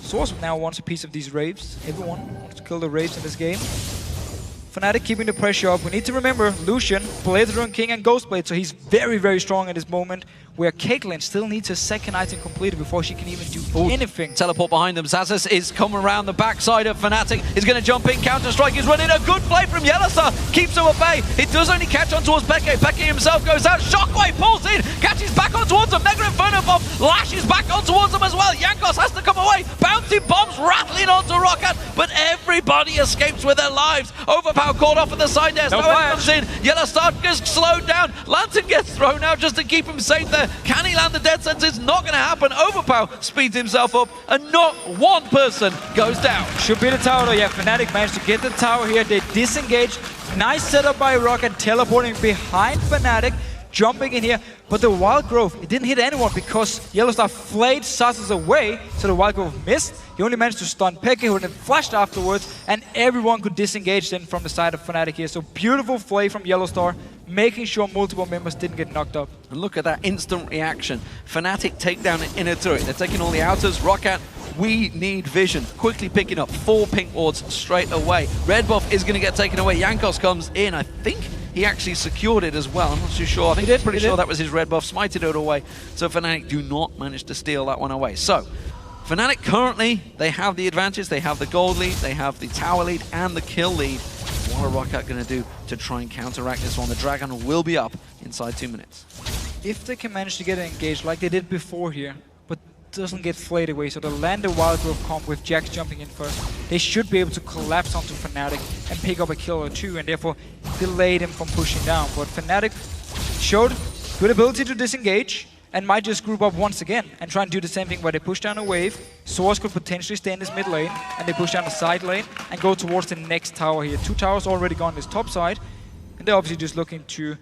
Source now wants a piece of these Wraiths. Everyone wants to kill the Wraiths in this game. Fnatic keeping the pressure up. We need to remember Lucian, Blade Rune King and Ghostblade, so he's very, very strong at this moment, where Caitlyn still needs her second item completed before she can even do anything. Teleport behind them. Xaxus is coming around the backside of Fnatic. He's going to jump in. Counter-Strike is running. A good play from Yellowstar. Keeps him at bay. It does only catch on towards Peke. Peke himself goes out. Shockwave pulls in. Catches back on towards him. Mega Inferno Bomb lashes back on towards him as well. Jankos has to come away. Bouncing bombs rattling onto ROCCAT, but everybody escapes with their lives. Overpower caught off at the side there. No comes in. Yellowstar gets slowed down. Lantern gets thrown out just to keep him safe there. Can he land the death sentence? It's not going to happen. Overpower speeds himself up, and not one person goes down. Should be the tower though. Yeah, Fnatic managed to get the tower here. They disengage. Nice setup by ROCCAT, teleporting behind Fnatic, jumping in here. But the Wild Growth, it didn't hit anyone because Yellowstar flayed Xaxus away, so the Wild Growth missed. He only managed to stun Peke, who then flashed afterwards, and everyone could disengage then from the side of Fnatic here. So beautiful play from Yellowstar, making sure multiple members didn't get knocked up. And look at that instant reaction. Fnatic take down an inner turret. They're taking all the outers. ROCCAT, we need vision. Quickly picking up 4 pink wards straight away. Red buff is going to get taken away. Jankos comes in. I think he actually secured it as well. I'm not too sure. I think he's pretty sure that was his red buff. Smited it away. So Fnatic do not manage to steal that one away. So Fnatic currently, they have the advantage. They have the gold lead, they have the tower lead, and the kill lead. What are ROCCAT going to do to try and counteract this one? The Dragon will be up inside 2 minutes. If they can manage to get it engaged like they did before here, but doesn't get flayed away, so they'll land the Wild Growth comp with Jax jumping in first, they should be able to collapse onto Fnatic and pick up a kill or 2, and therefore delay them from pushing down. But Fnatic showed good ability to disengage, and might just group up once again and try and do the same thing where they push down a wave. Source could potentially stay in this mid lane, and they push down the side lane and go towards the next tower here. 2 towers already gone this top side, and they're obviously just looking to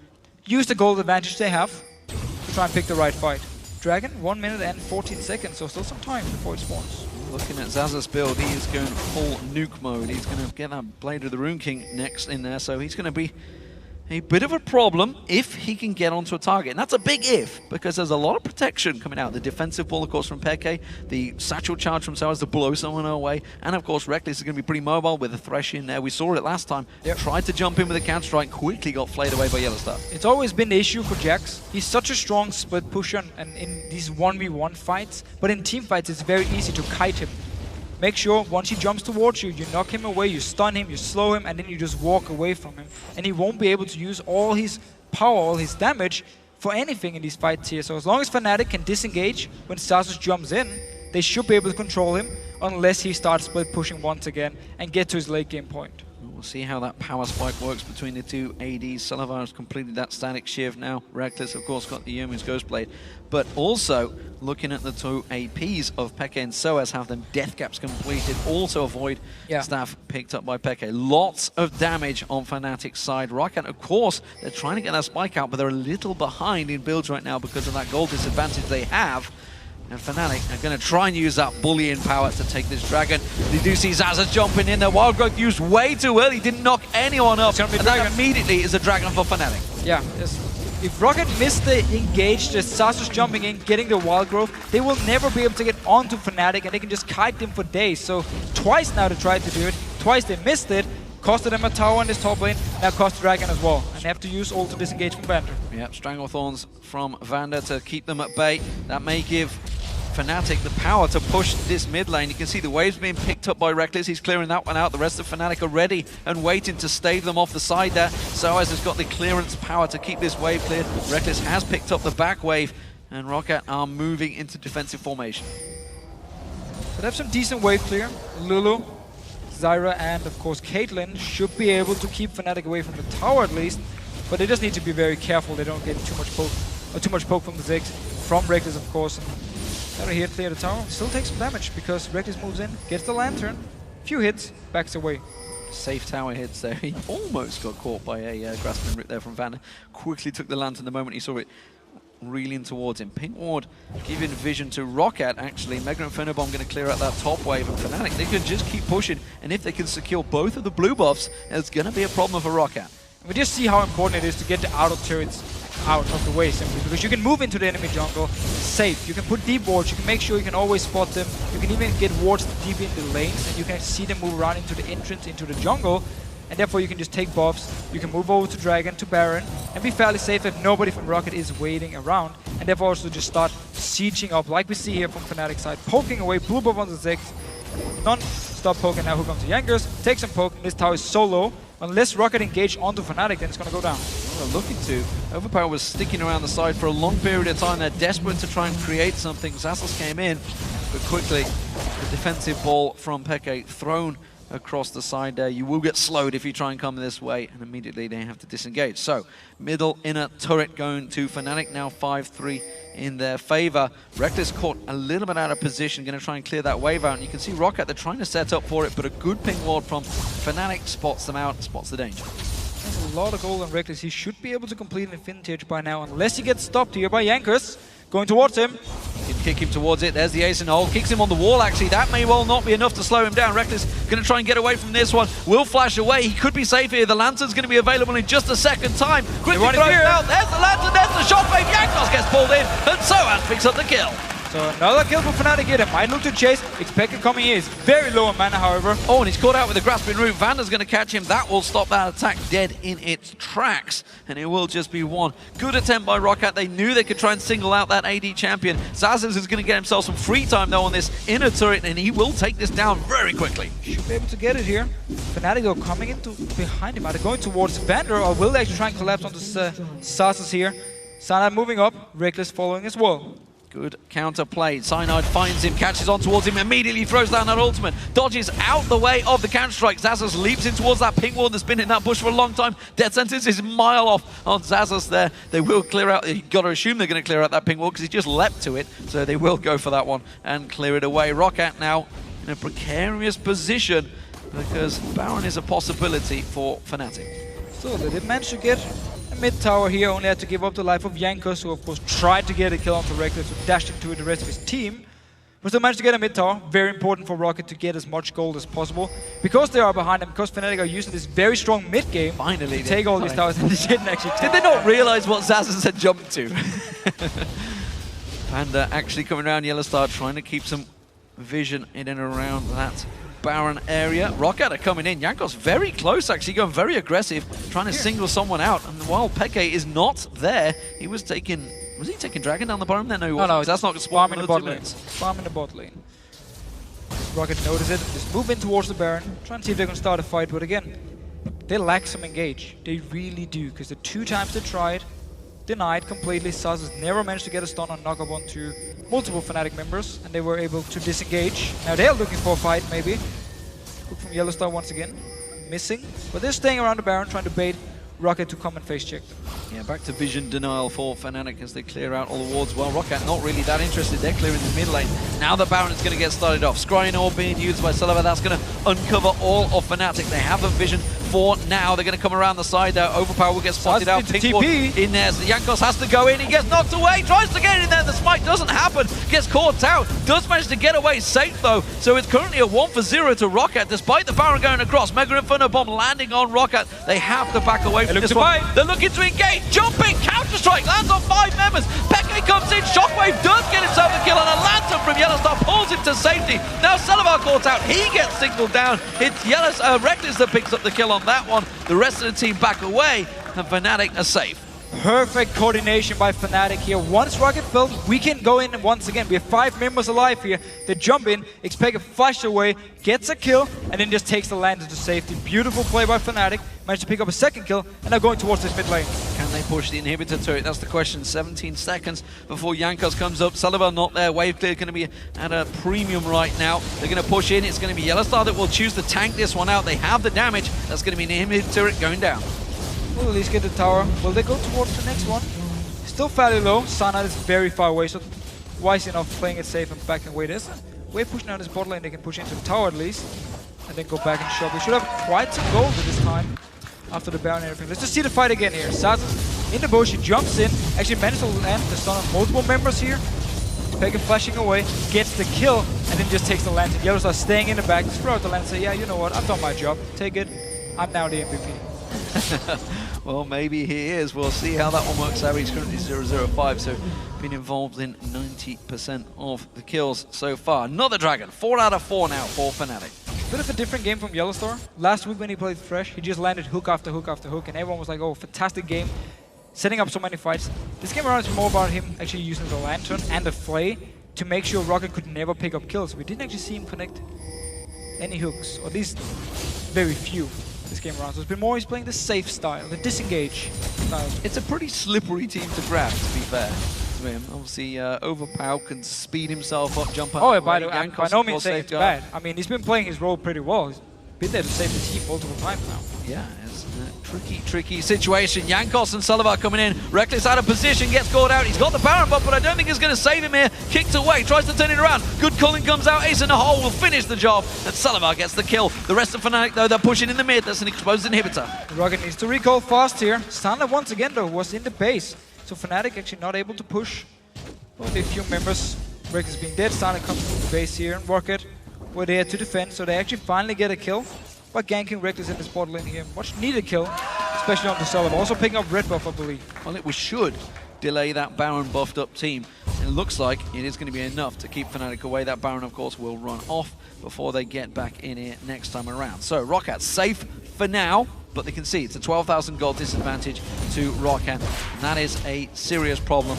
use the gold advantage they have to try and pick the right fight. Dragon, 1 minute and 14 seconds, so still some time before it spawns. Looking at Xaxus' build, he is going full nuke mode. He's going to get that Blade of the Rune King next in there, so he's going to be a bit of a problem if he can get onto a target. And that's a big if, because there's a lot of protection coming out. The defensive ball, of course, from Peke, the satchel charge from Soaz to blow someone away, and of course Reckless is going to be pretty mobile with a Thresh in there. We saw it last time. Yep. Tried to jump in with a counter-strike, quickly got flayed away by Yellowstar. It's always been the issue for Jax. He's such a strong split pusher and in these 1v1 fights, but in team fights it's very easy to kite him. Make sure once he jumps towards you, you knock him away, you stun him, you slow him, and then you just walk away from him. And he won't be able to use all his power, all his damage for anything in these fights here. So as long as Fnatic can disengage when Xaxus jumps in, they should be able to control him unless he starts split pushing once again and get to his late game point. We'll see how that power spike works between the two ADs. Celavar has completed that static shiv now. Reckless, of course, got the Youmu's Ghostblade. But also, looking at the 2 APs of Peke and Soaz, have them death caps completed. Also avoid staff picked up by Peke. Lots of damage on Fnatic's side. ROCCAT, of course, they're trying to get that spike out, but they're a little behind in builds right now because of that gold disadvantage they have. And Fnatic are going to try and use that bullying power to take this Dragon. You do see Xaxus jumping in there. Wild Growth used way too early, didn't knock anyone up. And that immediately is a Dragon for Fnatic. Yeah, if ROCCAT missed the engage, the Xaxus jumping in, getting the Wild Growth, they will never be able to get onto Fnatic, and they can just kite them for days. So twice now they tried to do it, twice they missed it, costed them a tower in this top lane, now cost Dragon as well. And they have to use ult to disengage from Vander. Yep, Stranglethorns from Vander to keep them at bay. That may give Fnatic the power to push this mid lane. You can see the waves being picked up by Reckless. He's clearing that one out. The rest of Fnatic are ready and waiting to stave them off the side there. Soaz has got the clearance power to keep this wave cleared. Reckless has picked up the back wave, and ROCCAT are moving into defensive formation. But have some decent wave clear. Lulu, Zyra, and of course Caitlyn should be able to keep Fnatic away from the tower at least. But they just need to be very careful they don't get too much poke from the Ziggs, from Reckless of course. Zyra here clear the tower, still takes some damage because Reckless moves in, gets the lantern, few hits, backs away. Safe tower hits there. He almost got caught by a grasping rip there from Van. Quickly took the lantern the moment he saw it reeling towards him. Pink Ward giving vision to ROCCAT actually. Mega and Phenobomb going to clear out that top wave, and Fnatic, they can just keep pushing, and if they can secure both of the blue buffs, it's going to be a problem for ROCCAT. We just see how important it is to get the auto turrets out of the way simply, because you can move into the enemy jungle safe. You can put deep wards, you can make sure you can always spot them. You can even get wards deep in the lanes, and you can see them move around into the entrance, into the jungle. And therefore you can just take buffs, you can move over to Dragon, to Baron, and be fairly safe if nobody from ROCCAT is waiting around. And therefore also just start sieging up, like we see here from Fnatic side, poking away, blue buff on the Ziggs. None stop poking now, who comes to Jankers, takes some poke, and this tower is so low. Unless ROCCAT engage onto Fnatic, then it's going to go down. Well, they're looking to. Overpower was sticking around the side for a long period of time. They're desperate to try and create something. Xasos came in, but quickly the defensive ball from Peke thrown across the side there. You will get slowed if you try and come this way, and immediately they have to disengage. So, middle inner turret going to Fnatic, now 5-3 in their favor. Reckless caught a little bit out of position, going to try and clear that wave out, and you can see ROCCAT, they're trying to set up for it, but a good ping ward from Fnatic spots them out, spots the danger. There's a lot of gold on Reckless. He should be able to complete an Infinity Edge by now, unless he gets stopped here by Jankers. Going towards him. You can kick him towards it. There's the ace in the hole. Kicks him on the wall, actually. That may well not be enough to slow him down. Reckless going to try and get away from this one. Will flash away. He could be safe here. The lantern's going to be available in just a second time. Quickly throws it out. There's the lantern. There's the shockwave. Jankos gets pulled in. And Soaz picks up the kill. So another kill for Fnatic here. They might look to chase. Expected coming here is very low on mana, however. Oh, and he's caught out with the grasping root. Vander's going to catch him. That will stop that attack dead in its tracks. And it will just be one good attempt by ROCCAT. They knew they could try and single out that AD champion. Xasos is going to get himself some free time, though, on this inner turret, and he will take this down very quickly. Should be able to get it here. Fnatic, though, coming into behind him. Are they going towards Vander, or will they actually try and collapse onto Xasos here? Cyanide moving up. Reckless following as well. Good counter play. Cyanide finds him, catches on towards him, immediately throws down that ultimate. Dodges out the way of the counter strike. Xasos leaps in towards that pink ward that's been in that bush for a long time. Death sentence is a mile off on Xasos there. They will clear out, you've got to assume they're going to clear out that pink ward because he just leapt to it. So they will go for that one and clear it away. ROCCAT now in a precarious position because Baron is a possibility for Fnatic. So they did manage to get mid tower here, only had to give up the life of Jankos, who of course tried to get a kill onto Reckless, who dashed into the rest of his team. But still managed to get a mid tower. Very important for ROCCAT to get as much gold as possible. Because they are behind them, because Fnatic are using this very strong mid game finally to take all these towers, and they didn't actually take. Did they not realize what Xasos had jumped to? And actually coming around Yellow Star, trying to keep some vision in and around that Baron area. ROCCAT are coming in. Jankos very close, actually, going very aggressive, trying to single someone out. And while Peke is not there, he was taking... Was he taking Dragon down the bottom there? No, he wasn't. No, that's not farm in the bot lane. Farm in the bot lane. ROCCAT notice it, just move in towards the Baron, try and see if they can start a fight, but again, they lack some engage. They really do, because the 2 times they tried, denied completely. Xasos never managed to get a stun on knock-up onto multiple Fnatic members, and they were able to disengage. Now they're looking for a fight, maybe. Look from Yellow Star once again. Missing. But they're staying around the Baron, trying to bait ROCCAT to come and face check them. Yeah, back to vision denial for Fnatic as they clear out all the wards. Well, ROCCAT not really that interested. They're clearing the mid lane. Now the Baron is going to get started off. Scrying Orb being used by Sullivan. That's going to uncover all of Fnatic. They have a vision for now. They're going to come around the side there. Overpower will get spotted out. Pink ward in there. So Jankos has to go in. He gets knocked away. Tries to get in there. The smite doesn't happen. Gets caught out. Does manage to get away safe though. So it's currently a 1-for-0 to ROCCAT despite the Baron going across. Mega Inferno Bomb landing on ROCCAT. They have to back away from this one. They're looking to engage. Jumping. Counter-strike. Lands on 5 members. Peke comes in. Shockwave does get himself a kill. And a lantern from Yellow Star pulls him to safety. Now Celavar caught out. He gets singled down. It's Reckless that picks up the kill on that one. The rest of the team back away, and Fnatic are safe. Perfect coordination by Fnatic here. Once ROCCAT fell, we can go in once again. We have 5 members alive here. They jump in, expect a flash away, gets a kill, and then just takes the lantern to safety. Beautiful play by Fnatic. Managed to pick up a second kill, and now going towards this mid lane. Can they push the inhibitor turret? That's the question. 17 seconds before Jankos comes up. Sullivan not there. Wave clear going to be at a premium right now. They're going to push in. It's going to be Yellowstar that will choose to tank this one out. They have the damage. That's going to be an inhibitor turret going down. We'll at least get the tower. Will they go towards the next one? Still fairly low. Sana is very far away, so wise enough playing it safe and backing away. There's a way pushing out his bot lane. They can push into the tower at least, and then go back and shop. We should have quite some gold at this time after the Baron and everything. Let's just see the fight again here. Sazas in the bush, he jumps in, actually manages to land the stun on multiple members here. Pekka flashing away, gets the kill, and then just takes the lantern. Yellowstar staying in the back, just throw out the lantern and say, yeah, you know what, I've done my job. Take it. I'm now the MVP. Well, maybe he is. We'll see how that one works out. He's currently 0-0-5, so been involved in 90% of the kills so far. Another Dragon, 4 out of 4 now for Fnatic. Bit of a different game from Yellowstar. Last week when he played Fresh, he just landed hook after hook after hook, and everyone was like, oh, fantastic game, setting up so many fights. This game around is more about him actually using the lantern and the flay to make sure ROCCAT could never pick up kills. We didn't actually see him connect any hooks, or at least very few this game around. So it's been more he's playing the safe style, the disengage style. It's a pretty slippery team to grab, to be fair to him. Obviously, Overpower can speed himself up, jump up. Oh, by the way, by no means saying it's bad. I mean, he's been playing his role pretty well. He's been there to save the team multiple times now. Yeah, it's a tricky situation. Jankos and Sullivan coming in. Reckless out of position, gets called out. He's got the Baron buff, but I don't think he's going to save him here. Kicked away, tries to turn it around. Good calling comes out. Ace in the hole will finish the job. And Sullivan gets the kill. The rest of Fnatic, though, they're pushing in the mid. That's an exposed inhibitor. ROCCAT needs to recall fast here. Sana once again, though, was in the base. So Fnatic actually not able to push. Only a few members. Reckless being dead. Sana comes to the base here. And ROCCAT were there to defend, so they actually finally get a kill. But ganking Reckless in the spot lane here. Much needed kill, especially on the Sullivan. Also picking up red buff, I believe. Well, we should delay that Baron buffed up team. It looks like it is going to be enough to keep Fnatic away. That Baron, of course, will run off before they get back in here next time around. So ROCCAT safe for now, but they can see it's a 12,000 gold disadvantage to ROCCAT. And that is a serious problem.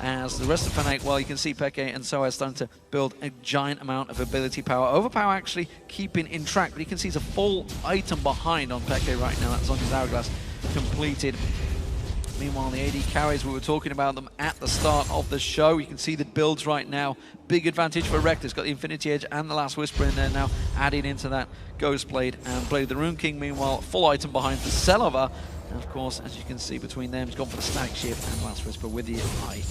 As the rest of Fnatic, well, you can see Peke and Soaz starting to build a giant amount of ability power. Overpower actually keeping in track, but you can see he's a full item behind on Peke right now. That's on his hourglass completed. Meanwhile, the AD carries, we were talking about them at the start of the show. You can see the builds right now. Big advantage for Reckless. Got the Infinity Edge and the Last Whisper in there now, adding into that Ghost Blade and Blade of the Rune King. Meanwhile, full item behind for Selva. And of course, as you can see between them, he's gone for the Static Shift and Last Whisper with the IE.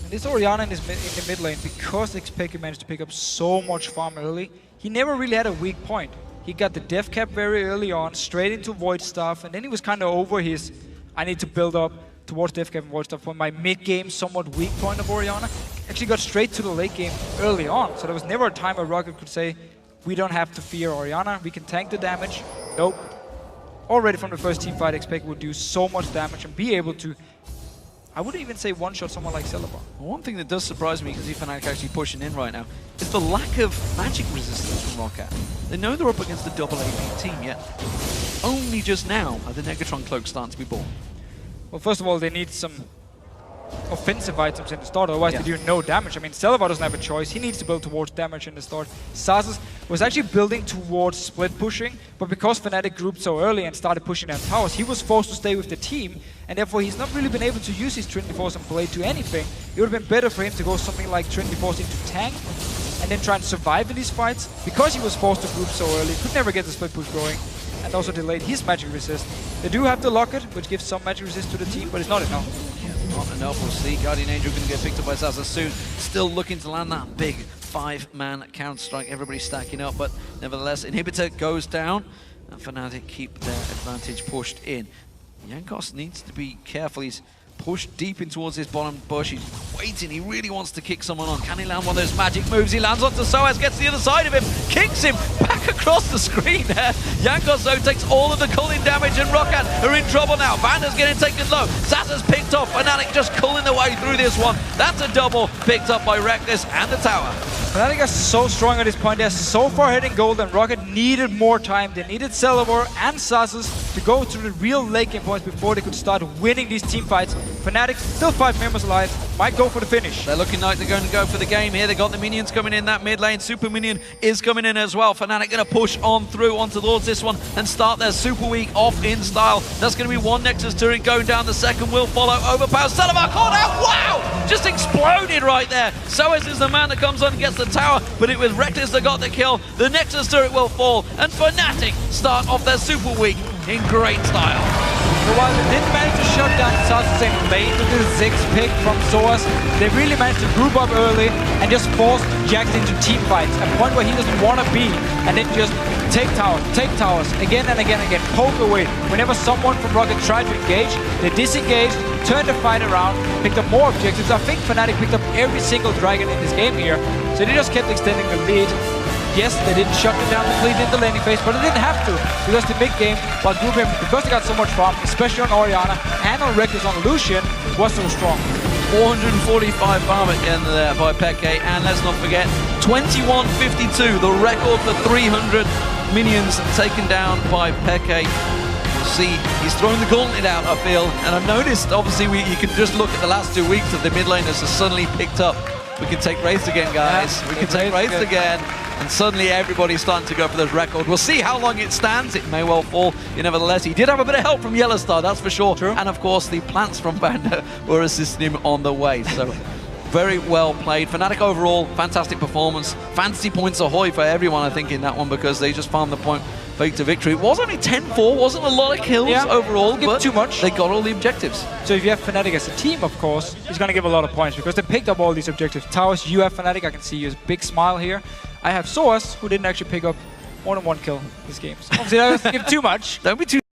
And this Orianna in the mid lane, because Peke managed to pick up so much farm early, he never really had a weak point. He got the death cap very early on, straight into Void Staff, and then he was kind of over his, I need to build up towards death cap and Void Staff for my mid-game, somewhat weak point of Orianna. Actually got straight to the late game early on, so there was never a time where ROCCAT could say, we don't have to fear Orianna, we can tank the damage. Nope. Already from the first team fight, Peke would do so much damage and be able to, I wouldn't even say one-shot someone like Selva. One thing that does surprise me, because Fnatic actually pushing in right now, is the lack of magic resistance from ROCCAT. They know they're up against a double AP team, yet only just now are the Negatron cloaks starting to be born. Well, first of all, they need some offensive items in the start, otherwise they do no damage. I mean, Selva doesn't have a choice. He needs to build towards damage in the start. Sazas was actually building towards split pushing, but because Fnatic grouped so early and started pushing down towers, he was forced to stay with the team, and therefore he's not really been able to use his Trinity Force and Blade to anything. It would have been better for him to go something like Trinity Force into tank, and then try and survive in these fights. Because he was forced to group so early, could never get the split push going, and also delayed his magic resist. They do have the Locket, which gives some magic resist to the team, but it's not enough. Not enough. We'll see. Guardian Angel going to get picked up by Sazas soon. Still looking to land that big 5-man counter-strike. Everybody stacking up, but nevertheless, Inhibitor goes down. And Fnatic keep their advantage pushed in. Jankos needs to be careful. He's pushed deep in towards his bottom bush. He's waiting. He really wants to kick someone on. Can he land one of those magic moves? He lands onto Soaz, gets to the other side of him, kicks him back across the screen there. Jankos, though, takes all of the culling damage, and ROCCAT are in trouble now. Vanda's getting taken low. Sazas picked off. Fnatic just culling the way through this one. That's a double picked up by Reckless and the tower. Fnatic are so strong at this point. They're so far ahead in gold, and ROCCAT needed more time. They needed Celeborn and Sasus to go to the real late game points before they could start winning these team fights. Fnatic, still 5 members alive, might go for the finish. They're looking like they're going to go for the game here. They got the minions coming in that mid lane. Super minion is coming in as well. Fnatic going to push on through onto towards this one and start their Superweek off in style. That's going to be one Nexus turret going down. The second will follow. Overpower. Celeborn caught out. Wow! Just exploded right there. Soaz is the man that comes on and gets the tower, but it was Reckless that got the kill. The Nexus turret will fall, and Fnatic start off their Superweek in great style. So while they didn't manage to shut down Sasus in lane with the Ziggs pick from Soaz, they really managed to group up early and just force Jax into team fights, a point where he doesn't want to be, and then just take towers, again and again and again, poke away. Whenever someone from ROCCAT tried to engage, they disengaged, turned the fight around, picked up more objectives. I think Fnatic picked up every single dragon in this game here, so they just kept extending the lead. Yes, they didn't shut it down completely in the laning phase, but they didn't have to, because the mid game, while grouping, because they got so much farm, especially on Orianna and on Reckless on Lucian, was so strong. 445 farm again there by Peke, and let's not forget 2152, the record for 300 minions taken down by Peke. We'll see, he's throwing the gauntlet out, I feel, and I've noticed, obviously, you can just look at the last 2 weeks that the mid laners have suddenly picked up. We can take Wraith again, guys. Yeah, we can take Wraith again. And suddenly everybody's starting to go for those records. We'll see how long it stands. It may well fall. Nevertheless, he did have a bit of help from Yellowstar, that's for sure. True. And of course, the plants from Banda were assisting him on the way. So very well played. Fnatic overall, fantastic performance. Fantasy points ahoy for everyone, I think, in that one, because they just farmed the point fake to victory. It was only 10-4, wasn't a lot of kills overall, but too much. They got all the objectives. So if you have Fnatic as a team, of course, it's going to give a lot of points, because they picked up all these objectives. Towers, you have Fnatic, I can see your big smile here. I have Soaz, who didn't actually pick up more than 1 kill this game. So obviously, I don't give too much. Don't be too